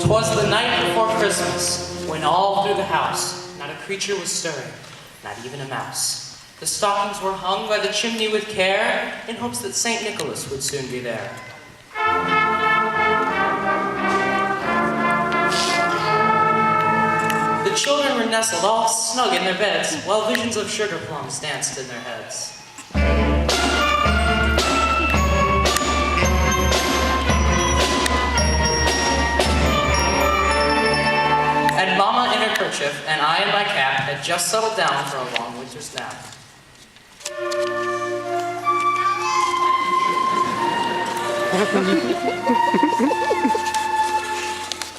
'Twas the night before Christmas, when all through the house not a creature was stirring, not even a mouse. The stockings were hung by the chimney with care, in hopes that St. Nicholas would soon be there. The children were nestled all snug in their beds, while visions of sugar plums danced in their heads. And Mama in her kerchief and I in my cap had just settled down for a long winter's nap.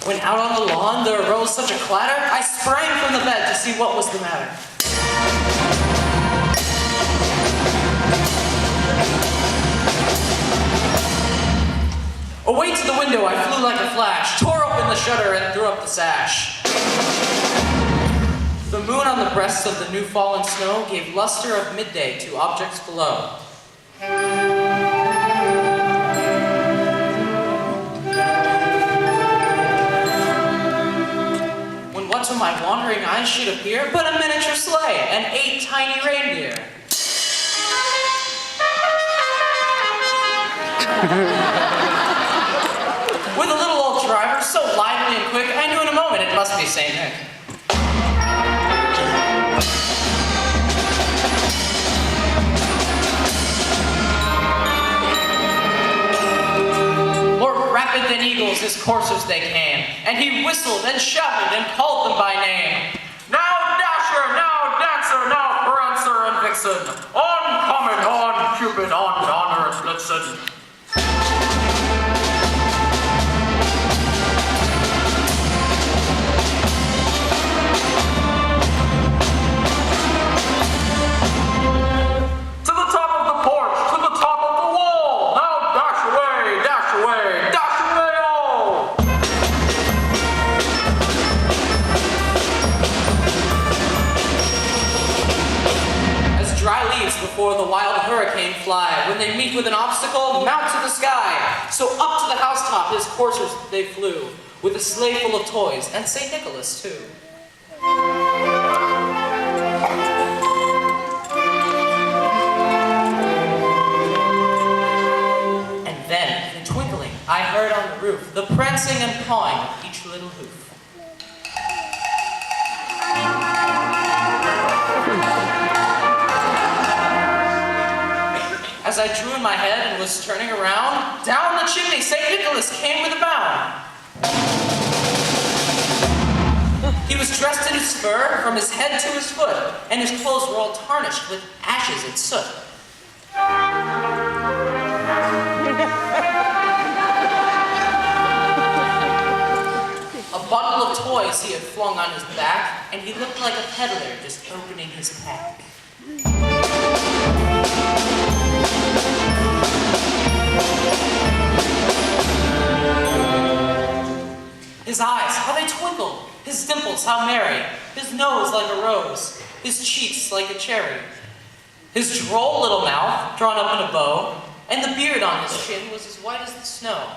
When out on the lawn there arose such a clatter, I sprang from the bed to see what was the matter. Away to the window I flew like a flash, tore open the shutter and threw up the sash. The moon on the breasts of the new fallen snow gave luster of midday to objects below. When what to my wandering eyes should appear but a miniature sleigh and 8 tiny reindeer. With a little old driver, so lively and quick, I knew in a moment it must be St. Nick. More rapid than eagles his coursers they came, and he whistled and shouted and called them by name. Now Dasher, now Dancer, now Prancer and Vixen, on Comet, on Cupid, on Donner and Blitzen. Before the wild hurricane fly, when they meet with an obstacle, mount to the sky. So up to the housetop his coursers they flew, with a sleigh full of toys, and St. Nicholas too. And then, in a twinkling, I heard on the roof the prancing and pawing of each little hoof. As I drew in my head and was turning around, down the chimney St. Nicholas came with a bound. He was dressed in his fur from his head to his foot, and his clothes were all tarnished with ashes and soot. A bundle of toys he had flung on his back, and he looked like a peddler just opening his pack. His eyes, how they twinkled, his dimples, how merry, his nose like a rose, his cheeks like a cherry, his droll little mouth drawn up in a bow, and the beard on his chin was as white as the snow.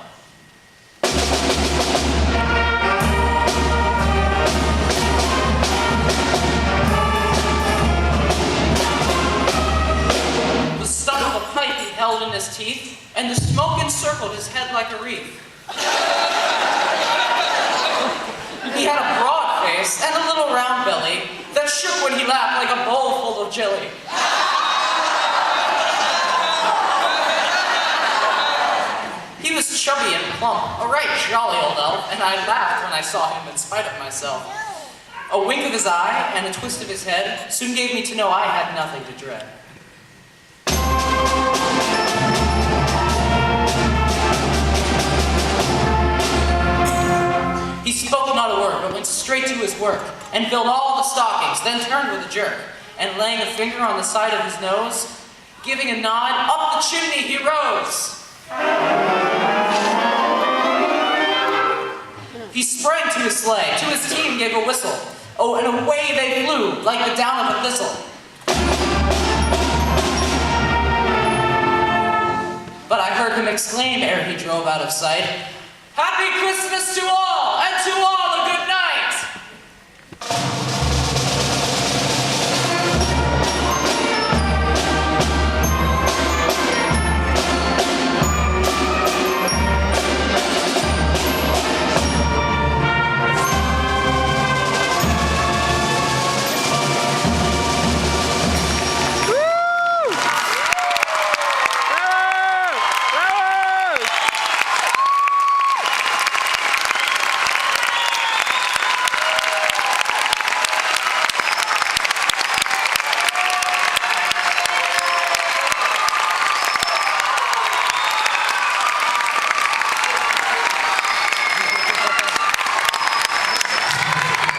The stump of a pipe he held in his teeth, and the smoke encircled his head like a wreath. He had a broad face and a little round belly that shook when he laughed like a bowl full of jelly. He was chubby and plump, a right jolly old elf, and I laughed when I saw him in spite of myself. A wink of his eye and a twist of his head soon gave me to know I had nothing to dread. He spoke not a word, but went straight to his work, and filled all the stockings, then turned with a jerk, and laying a finger on the side of his nose, giving a nod, up the chimney he rose. He sprang to his sleigh, to his team gave a whistle. Oh, and away they flew, like the down of a thistle. But I heard him exclaim ere he drove out of sight, "Happy Christmas to all, and to all a good night!"